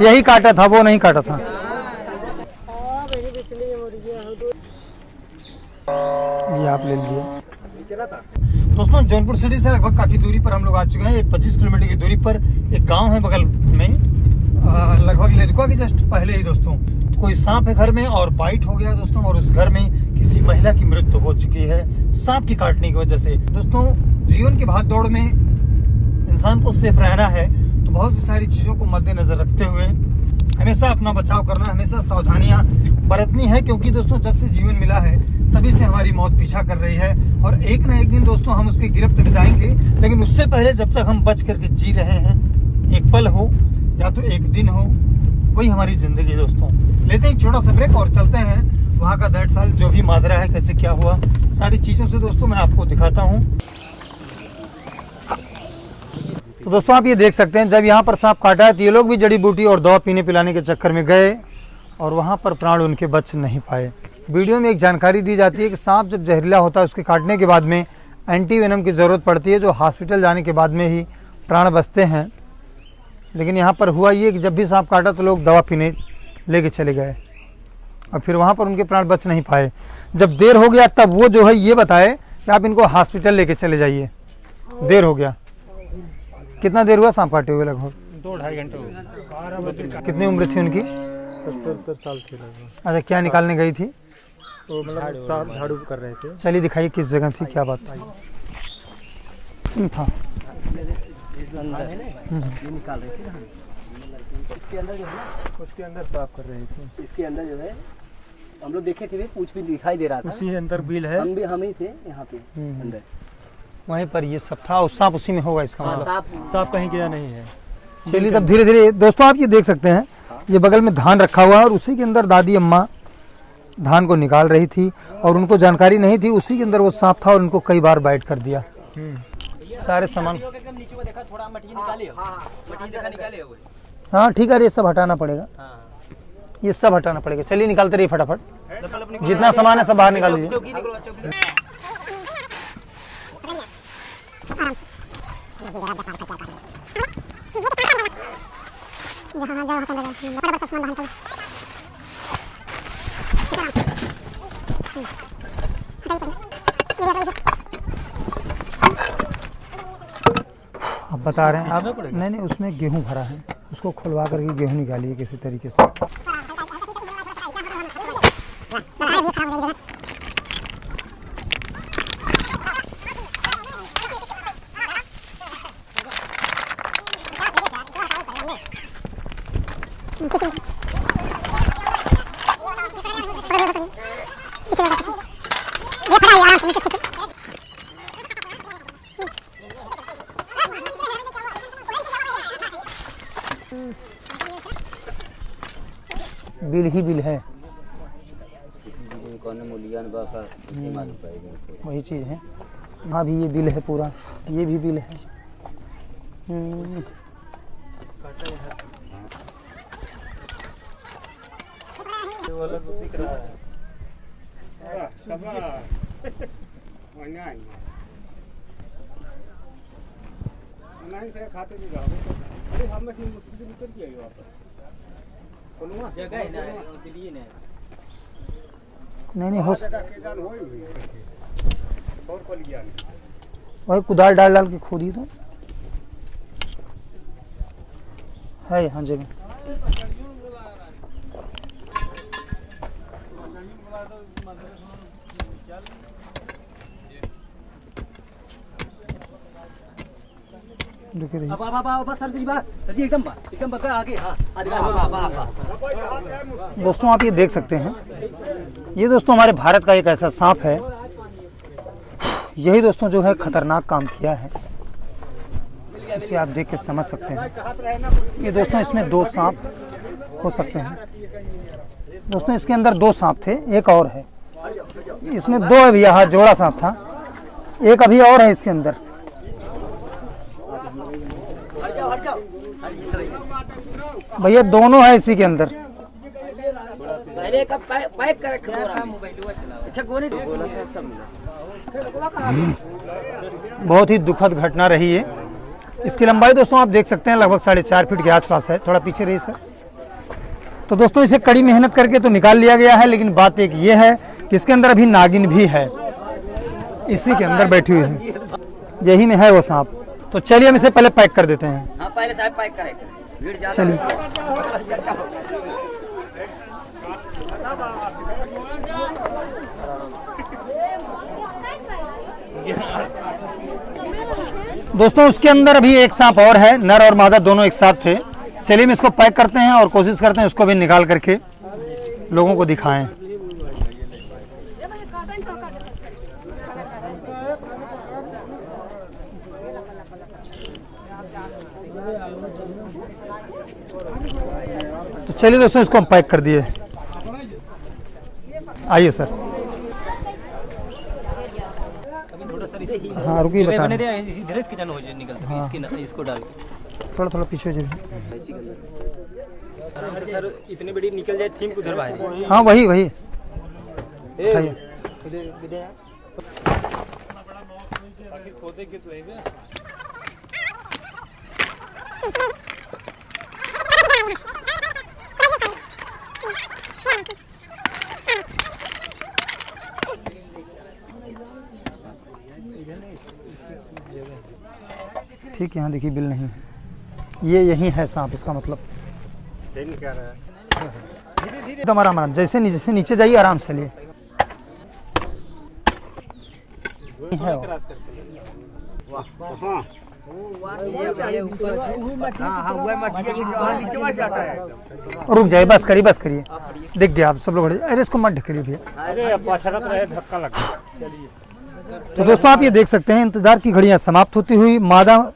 यही काटा था, वो नहीं काटा था। ये आप ले लीजिए। दोस्तों जौनपुर सिटी से लगभग काफी दूरी पर हम लोग आ चुके हैं। 25 किलोमीटर की दूरी पर एक गांव है बगल में, लगभग लेदुका के जस्ट पहले ही दोस्तों कोई सांप है घर में और बाइट हो गया दोस्तों, और उस घर में किसी महिला की मृत्यु हो चुकी है सांप की काटने की वजह से। दोस्तों जीवन की भाग दौड़ में इंसान को सेफ रहना है, तो बहुत सी सारी चीजों को मद्देनजर रखते हुए हमेशा अपना बचाव करना, हमेशा सावधानियां बरतनी है, क्योंकि दोस्तों जब से जीवन मिला है तभी से हमारी मौत पीछा कर रही है, और एक ना एक दिन दोस्तों हम उसकी गिरफ्त में जाएंगे। लेकिन उससे पहले जब तक हम बच करके जी रहे हैं, एक पल हो या तो एक दिन हो, वही हमारी जिंदगी। दोस्तों लेते हैं एक छोटा सा ब्रेक और चलते हैं वहाँ का 1.5 साल जो भी माजरा है, कैसे क्या हुआ, सारी चीजों से दोस्तों मैं आपको दिखाता हूँ। तो दोस्तों आप ये देख सकते हैं, जब यहाँ पर सांप काटा है तो ये लोग भी जड़ी बूटी और दवा पीने पिलाने के चक्कर में गए और वहाँ पर प्राण उनके बच नहीं पाए। वीडियो में एक जानकारी दी जाती है कि सांप जब जहरीला होता है उसके काटने के बाद में एंटीवेनम की ज़रूरत पड़ती है, जो हॉस्पिटल जाने के बाद में ही प्राण बचते हैं। लेकिन यहाँ पर हुआ ये कि जब भी सांप काटा तो लोग दवा पीने लेके चले गए और फिर वहाँ पर उनके प्राण बच नहीं पाए। जब देर हो गया तब वो जो है ये बताए कि आप इनको हॉस्पिटल लेके चले जाइए। देर हो गया। कितना देर हुआ सांप काटे हुए? लगभग 2-2.5 घंटे हो गए। कितनी उम्र थी उनकी? 70 साल थी लगभग। अच्छा, क्या निकालने गई थी? तो मतलब झाड़ू कर रहे थे। चलिए दिखाइए किस जगह थी, क्या बात था। ये निकाल रहे थे ना, इसके अंदर जो है ना, उसके अंदर साफ कर रहे थे। इसके अंदर जो है हम लोग देखे थे, पूछ भी दिखाई दे रहा था। उसी अंदर बिल है, हम ही थे यहाँ पे अंदर, वहीं पर ये सब था। उस सांप उसी में होगा इसका मतलब। सांप कहीं गया नहीं है। चलिए तब धीरे धीरे दोस्तों आप ये देख सकते हैं, ये बगल में धान रखा हुआ है और उसी के अंदर दादी अम्मा धान को निकाल रही थी और उनको जानकारी नहीं थी, उसी के अंदर वो सांप था और उनको कई बार बाइट कर दिया। सारे सामान हाँ ठीक है, ये सब हटाना पड़ेगा, ये सब हटाना पड़ेगा। चलिए निकालते रहिए फटाफट, जितना सामान है सब बाहर निकाल दीजिए। आप बता रहे हैं आप? नहीं, उसमें गेहूं भरा है, उसको खुलवा करके गेहूं निकालिए किसी तरीके से। बिल ही बिल है, वही चीज़ है। हाँ भी ये बिल है पूरा, ये भी बिल है। नहीं हो वही कुदाल डाल डाल के खोदी तो है यहाँ जगह। सर जी एकदम आगे। दोस्तों आप ये देख सकते हैं, ये दोस्तों हमारे भारत का एक ऐसा सांप है, यही दोस्तों जो है खतरनाक काम किया है, इसे आप देख के समझ सकते हैं। ये दोस्तों इसमें 2 सांप हो सकते हैं। दोस्तों इसके अंदर 2 सांप थे, एक और है इसमें, 2 है भैया, जोड़ा सांप था, एक अभी और है इसके अंदर। भैया दोनों है इसी के अंदर। बहुत ही दुखद घटना रही है। इसकी लंबाई दोस्तों आप देख सकते हैं लगभग 4.5 फीट के आसपास है। थोड़ा पीछे रहिए सर। तो दोस्तों इसे कड़ी मेहनत करके तो निकाल लिया गया है, लेकिन बात एक ये है कि इसके अंदर अभी नागिन भी है, इसी के अंदर बैठी हुई है, यही में है वो सांप। तो चलिए हम इसे पहले पैक कर देते हैं। हाँ पहले साहब पैक करें, भीड़ ज्यादा चलिए दोस्तों उसके अंदर अभी एक सांप और है, नर और मादा दोनों एक साथ थे। चलिए हम इसको पैक करते हैं और कोशिश करते हैं उसको भी निकाल करके लोगों को दिखाएं। तो चलिए दोस्तों इसको हम पैक कर दिए। आइए सर। हाँ रुकिए बता रहे हैं। इसी धीरे से निकल सके। हाँ। इसको डाल थोड़ा पीछे हो जाइए। सर इतनी बड़ी निकल जाए थीम उधर बाहर। हाँ वही उठाइए। ठीक है, यहाँ देखिए बिल नहीं, ये यही है सांप, इसका मतलब एकदम आराम जैसे नीचे जाइए, आराम से लिए है रुक जाइए, बस करिए देख दिया आप सब लोग। अरे इसको मत ढकेलिए भैया, धक्का लग। तो दोस्तों आप ये देख सकते हैं इंतजार की घड़ियां समाप्त होती हुई, मादा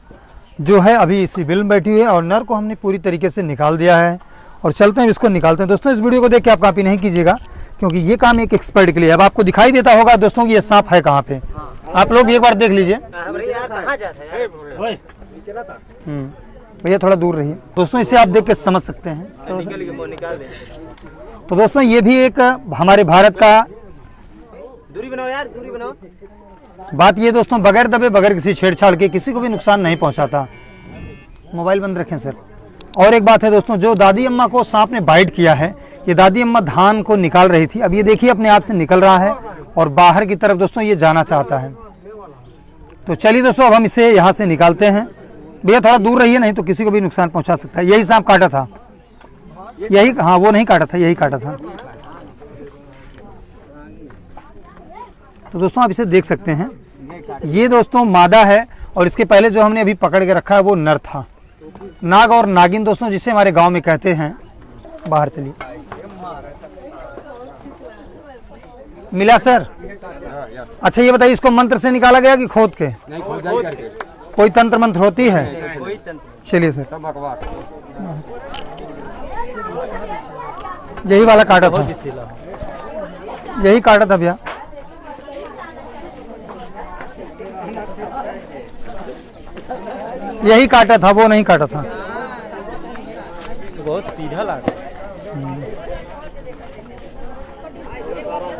जो है अभी इसी बिल में बैठी हुई है और नर को हमने पूरी तरीके से निकाल दिया है और चलते हैं इसको निकालते हैं। दोस्तों इस वीडियो को देख के आप कॉपी नहीं कीजिएगा, क्योंकि ये काम एक एक्सपर्ट के लिए। अब आपको दिखाई देता होगा दोस्तों कि ये सांप है कहाँ पे, आप लोग एक बार देख लीजिए। भैया थोड़ा दूर रहिए। दोस्तों इसे आप देख के समझ सकते हैं। तो दोस्तों ये भी एक हमारे भारत का, दूरी बनाओ यार, दूरी बनाओ। बात ये दोस्तों बगैर दबे बगैर किसी छेड़छाड़ के किसी को भी नुकसान नहीं पहुंचाता। मोबाइल बंद रखें सर। और एक बात है दोस्तों, जो दादी अम्मा को सांप ने बाइट किया है, ये दादी अम्मा धान को निकाल रही थी, अब ये देखिए अपने आप से निकल रहा है और बाहर की तरफ दोस्तों ये जाना चाहता है। तो चलिए दोस्तों अब हम इसे यहाँ से निकालते हैं। भैया थोड़ा दूर रहिए, नहीं तो किसी को भी नुकसान पहुंचा सकता है। यही सांप काटा था, यही, हाँ वो नहीं काटा था, यही काटा था। तो दोस्तों आप इसे देख सकते हैं, ये दोस्तों मादा है और इसके पहले जो हमने अभी पकड़ के रखा है वो नर था। नाग और नागिन दोस्तों जिसे हमारे गांव में कहते हैं। बाहर चलिए। मिला सर? अच्छा ये बताइए, इसको मंत्र से निकाला गया कि खोद के? नहीं, खोद करके। कोई तंत्र मंत्र होती है? चलिए सर। यही वाला काटा था, यही काटा था भैया। यही काटा था, वो नहीं काटा था। तो बहुत सीधा लगा।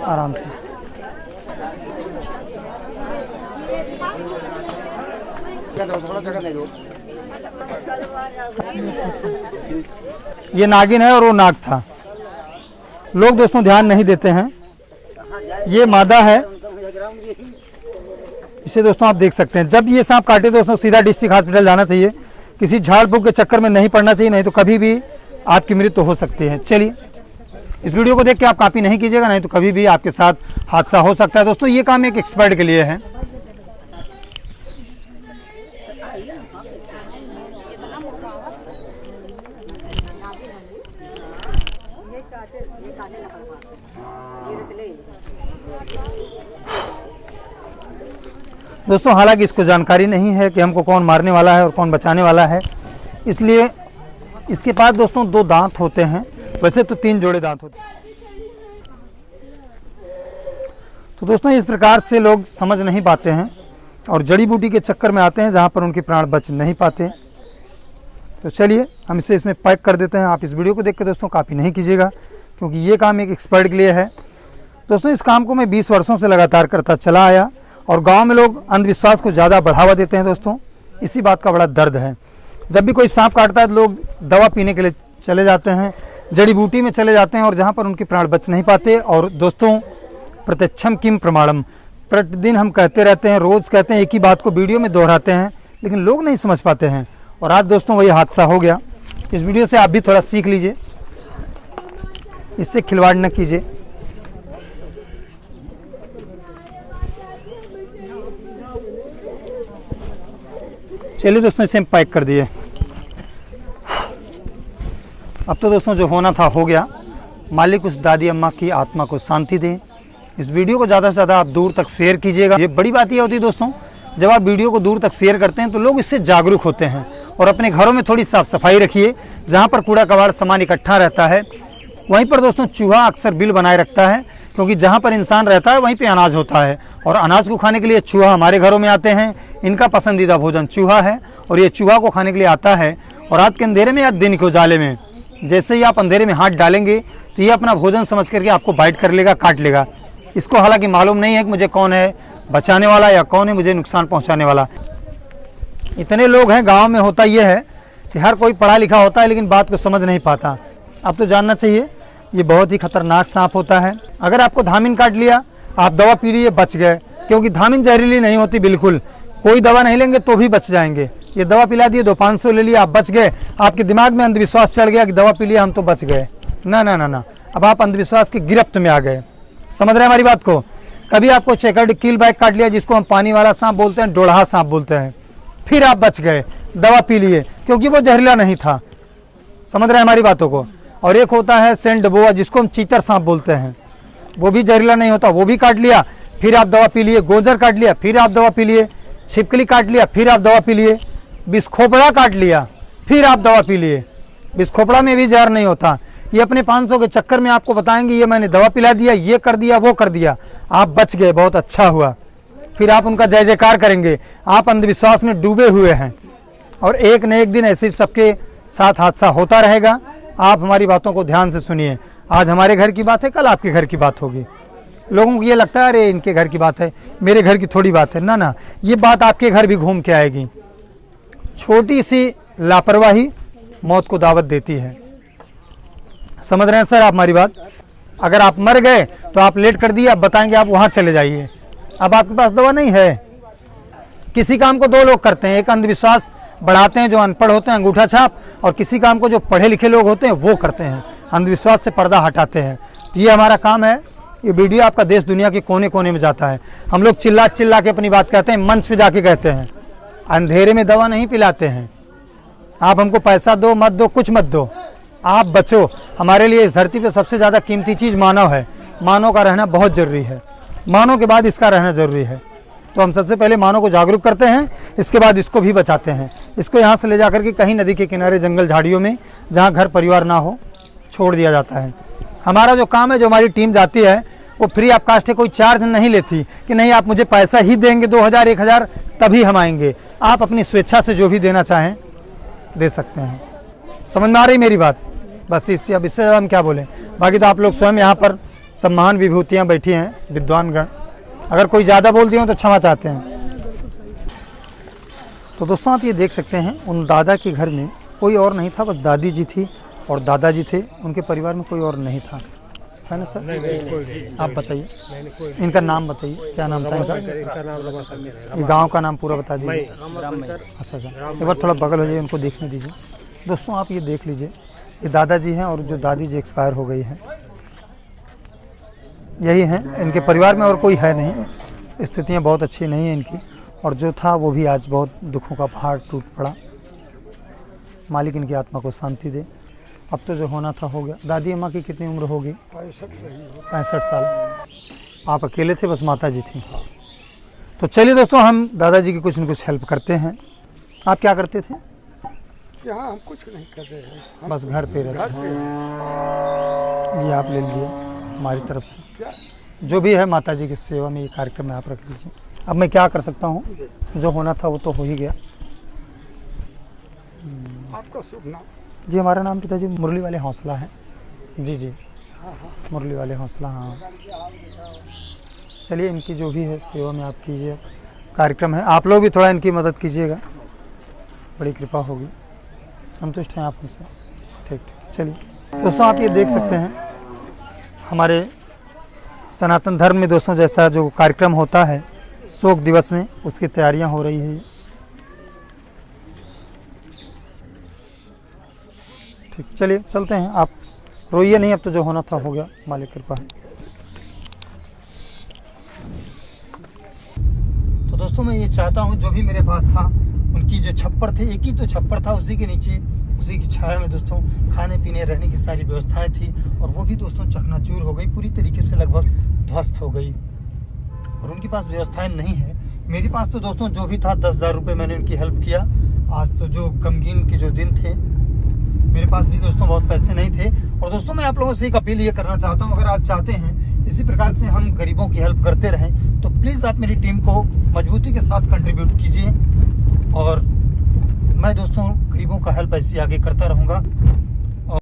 आराम से। ये नागिन है और वो नाग था। लोग दोस्तों ध्यान नहीं देते हैं। ये मादा है, इसे दोस्तों आप देख सकते हैं। जब ये सांप काटे दोस्तों सीधा डिस्ट्रिक्ट हॉस्पिटल जाना चाहिए, किसी झाड़ फूक के चक्कर में नहीं पड़ना चाहिए, नहीं तो कभी भी आपकी मृत्यु हो सकती है। चलिए इस वीडियो को देख के आप कॉपी नहीं कीजिएगा, नहीं तो कभी भी आपके साथ हादसा हो सकता है। दोस्तों ये काम एक एक्सपर्ट के लिए है। दोस्तों हालांकि इसको जानकारी नहीं है कि हमको कौन मारने वाला है और कौन बचाने वाला है, इसलिए इसके पास दोस्तों 2 दांत होते हैं, वैसे तो 3 जोड़े दांत होते हैं। तो दोस्तों इस प्रकार से लोग समझ नहीं पाते हैं और जड़ी बूटी के चक्कर में आते हैं जहां पर उनके प्राण बच नहीं पाते। तो चलिए हम इसे इसमें पैक कर देते हैं। आप इस वीडियो को देख के दोस्तों कॉपी नहीं कीजिएगा, क्योंकि ये काम एक एक्सपर्ट के लिए है। दोस्तों इस काम को मैं 20 वर्षों से लगातार करता चला आया और गांव में लोग अंधविश्वास को ज़्यादा बढ़ावा देते हैं। दोस्तों इसी बात का बड़ा दर्द है। जब भी कोई सांप काटता है तो लोग दवा पीने के लिए चले जाते हैं, जड़ी बूटी में चले जाते हैं और जहाँ पर उनके प्राण बच नहीं पाते। और दोस्तों, प्रत्यक्षम किम प्रमाणम, प्रतिदिन हम कहते रहते हैं, रोज़ कहते हैं, एक ही बात को वीडियो में दोहराते हैं, लेकिन लोग नहीं समझ पाते हैं। और आज दोस्तों वही हादसा हो गया। इस वीडियो से आप भी थोड़ा सीख लीजिए, इससे खिलवाड़ न कीजिए। चलिए दोस्तों, इसे हम पैक कर दिए। अब तो दोस्तों जो होना था हो गया। मालिक उस दादी अम्मा की आत्मा को शांति दे। इस वीडियो को ज़्यादा से ज़्यादा आप दूर तक शेयर कीजिएगा। ये बड़ी बात ये होती है दोस्तों, जब आप वीडियो को दूर तक शेयर करते हैं तो लोग इससे जागरूक होते हैं। और अपने घरों में थोड़ी साफ सफाई रखिए। जहाँ पर कूड़ा कबाड़ सामान इकट्ठा रहता है वहीं पर दोस्तों चूहा अक्सर बिल बनाए रखता है, क्योंकि जहाँ पर इंसान रहता है वहीं पे अनाज होता है। और अनाज को खाने के लिए चूहा हमारे घरों में आते हैं। इनका पसंदीदा भोजन चूहा है और ये चूहा को खाने के लिए आता है। और रात के अंधेरे में या दिन के उजाले में जैसे ही आप अंधेरे में हाथ डालेंगे तो ये अपना भोजन समझ करके आपको बाइट कर लेगा, काट लेगा। इसको हालांकि मालूम नहीं है कि मुझे कौन है बचाने वाला या कौन है मुझे नुकसान पहुंचाने वाला। इतने लोग हैं गांव में, होता यह है कि हर कोई पढ़ा लिखा होता है लेकिन बात को समझ नहीं पाता। अब तो जानना चाहिए ये बहुत ही खतरनाक सांप होता है। अगर आपको धामिन काट लिया, आप दवा पी लिए, बच गए, क्योंकि धामिन जहरीली नहीं होती बिल्कुल। कोई दवा नहीं लेंगे तो भी बच जाएंगे। ये दवा पिला दिए, 200-500 ले लिया, आप बच गए। आपके दिमाग में अंधविश्वास चढ़ गया कि दवा पी लिया हम तो बच गए। ना ना ना ना, अब आप अंधविश्वास की गिरफ्त में आ गए। समझ रहे हैं हमारी बात को? कभी आपको चेकर्ड कील बैग काट लिया, जिसको हम पानी वाला सांप बोलते हैं, डोढ़ा सांप बोलते हैं, फिर आप बच गए, दवा पी लिए, क्योंकि वो जहरीला नहीं था। समझ रहे हैं हमारी बातों को? और एक होता है सेंट बोआ, जिसको हम चीतर सांप बोलते हैं, वो भी जहरीला नहीं होता, वो भी काट लिया फिर आप दवा पी लिए। गोजर काट लिया फिर आप दवा पी लिए। छिपकली काट लिया फिर आप दवा पी लिए। बिस्खोपड़ा काट लिया फिर आप दवा पी लिए। बिस्खोपड़ा में भी जहर नहीं होता। ये अपने 500 के चक्कर में आपको बताएंगे ये मैंने दवा पिला दिया, ये कर दिया, वो कर दिया, आप बच गए, बहुत अच्छा हुआ। फिर आप उनका जय जयकार करेंगे। आप अंधविश्वास में डूबे हुए हैं और एक न एक दिन ऐसे सबके साथ हादसा होता रहेगा। आप हमारी बातों को ध्यान से सुनिए। आज हमारे घर की बात है, कल आपके घर की बात होगी। लोगों को ये लगता है अरे इनके घर की बात है, मेरे घर की थोड़ी बात है। ना ना, ये बात आपके घर भी घूम के आएगी। छोटी सी लापरवाही मौत को दावत देती है। समझ रहे हैं सर आप हमारी बात? अगर आप मर गए तो आप लेट कर दिए, आप बताएंगे आप वहाँ चले जाइए। अब आपके पास दवा नहीं है। किसी काम को दो लोग करते हैं, एक अंधविश्वास बढ़ाते हैं जो अनपढ़ होते हैं, अंगूठा छाप, और किसी काम को जो पढ़े लिखे लोग होते हैं वो करते हैं, अंधविश्वास से पर्दा हटाते हैं। तो ये हमारा काम है। ये वीडियो आपका देश दुनिया के कोने कोने में जाता है। हम लोग चिल्ला चिल्ला के अपनी बात कहते हैं, मंच पे जाके कहते हैं। अंधेरे में दवा नहीं पिलाते हैं। आप हमको पैसा दो मत दो, कुछ मत दो, आप बचो। हमारे लिए इस धरती पे सबसे ज़्यादा कीमती चीज़ मानव है। मानव का रहना बहुत ज़रूरी है। मानव के बाद इसका रहना ज़रूरी है। तो हम सबसे पहले मानव को जागरूक करते हैं, इसके बाद इसको भी बचाते हैं। इसको यहाँ से ले जाकर के कहीं नदी के किनारे, जंगल झाड़ियों में, जहाँ घर परिवार ना हो, छोड़ दिया जाता है। हमारा जो काम है, जो हमारी टीम जाती है, वो फ्री ऑफ कास्ट है, कोई चार्ज नहीं लेती कि नहीं आप मुझे पैसा ही देंगे 2000 1000 तभी हम आएंगे। आप अपनी स्वेच्छा से जो भी देना चाहें दे सकते हैं। समझ में आ रही मेरी बात? बस इससे अब इससे ज़्यादा हम क्या बोलें। बाकी तो आप लोग स्वयं यहाँ पर सब महान विभूतियाँ बैठी हैं, विद्वानगण। अगर कोई ज़्यादा बोल दिया हो तो क्षमा चाहते हैं। तो दोस्तों आप ये देख सकते हैं, उन दादा के घर में कोई और नहीं था, बस दादी जी थी और दादाजी थे। उनके परिवार में कोई और नहीं था, है ना सर? नहीं, आप बताइए इनका नाम बताइए, क्या नाम था इनका? ये गांव का नाम पूरा बता दीजिए। अच्छा अच्छा, एक बार थोड़ा बगल हो जाइए, उनको देखने दीजिए। दोस्तों आप ये देख लीजिए, ये दादाजी हैं और जो दादी जी एक्सपायर हो गई है, यही हैं। इनके परिवार में और कोई है नहीं। स्थितियाँ बहुत अच्छी नहीं है इनकी, और जो था वो भी आज बहुत दुखों का पहाड़ टूट पड़ा। मालिक इनकी आत्मा को शांति दे। अब तो जो होना था हो गया। दादी अम्मा की कितनी उम्र होगी? 65 साल। आप अकेले थे, बस माता जी थी। तो चलिए दोस्तों, हम दादाजी की कुछ न कुछ हेल्प करते हैं। आप क्या करते थे? यहाँ हम कुछ नहीं कर रहे हैं, बस घर पे रहते हैं। जी आप ले लीजिए हमारी तरफ से, क्या जो भी है माता जी की सेवा में ये कार्यक्रम में आप रख लीजिए। अब मैं क्या कर सकता हूँ, जो होना था वो तो हो ही गया। आपका शुभ नाम? जी हमारा नाम पिताजी मुरली वाले हौसला है। जी जी मुरली वाले हौसला। हाँ चलिए, इनकी जो भी है सेवा में आप कीजिए, कार्यक्रम है। आप लोग भी थोड़ा इनकी मदद कीजिएगा, बड़ी कृपा होगी। संतुष्ट हैं आप उनसे? ठीक ठीक, चलिए। दोस्तों आप ये देख सकते हैं हमारे सनातन धर्म में दोस्तों जैसा जो कार्यक्रम होता है शोक दिवस में, उसकी तैयारियां हो रही है। ठीक, चलिए चलते हैं, आप रोइए नहीं, अब तो जो होना था हो गया, मालिक कृपा है। तो दोस्तों मैं ये चाहता हूँ जो भी मेरे पास था, उनकी जो छप्पर थे, एक ही तो छप्पर था, उसी के नीचे उसी की छाया में दोस्तों खाने पीने रहने की सारी व्यवस्थाएं थी, और वो भी दोस्तों चकनाचूर हो गई, पूरी तरीके से लगभग ध्वस्त हो गई, और उनके पास व्यवस्थाएं नहीं है। मेरे पास तो दोस्तों जो भी था 10,000 रुपये मैंने उनकी हेल्प किया। आज तो जो गमगीन के जो दिन थे, मेरे पास भी दोस्तों बहुत पैसे नहीं थे। और दोस्तों मैं आप लोगों से एक अपील ये करना चाहता हूँ, अगर आप चाहते हैं इसी प्रकार से हम गरीबों की हेल्प करते रहें तो प्लीज़ आप मेरी टीम को मजबूती के साथ कंट्रीब्यूट कीजिए, और मैं दोस्तों गरीबों का हेल्प ऐसे आगे करता रहूँगा।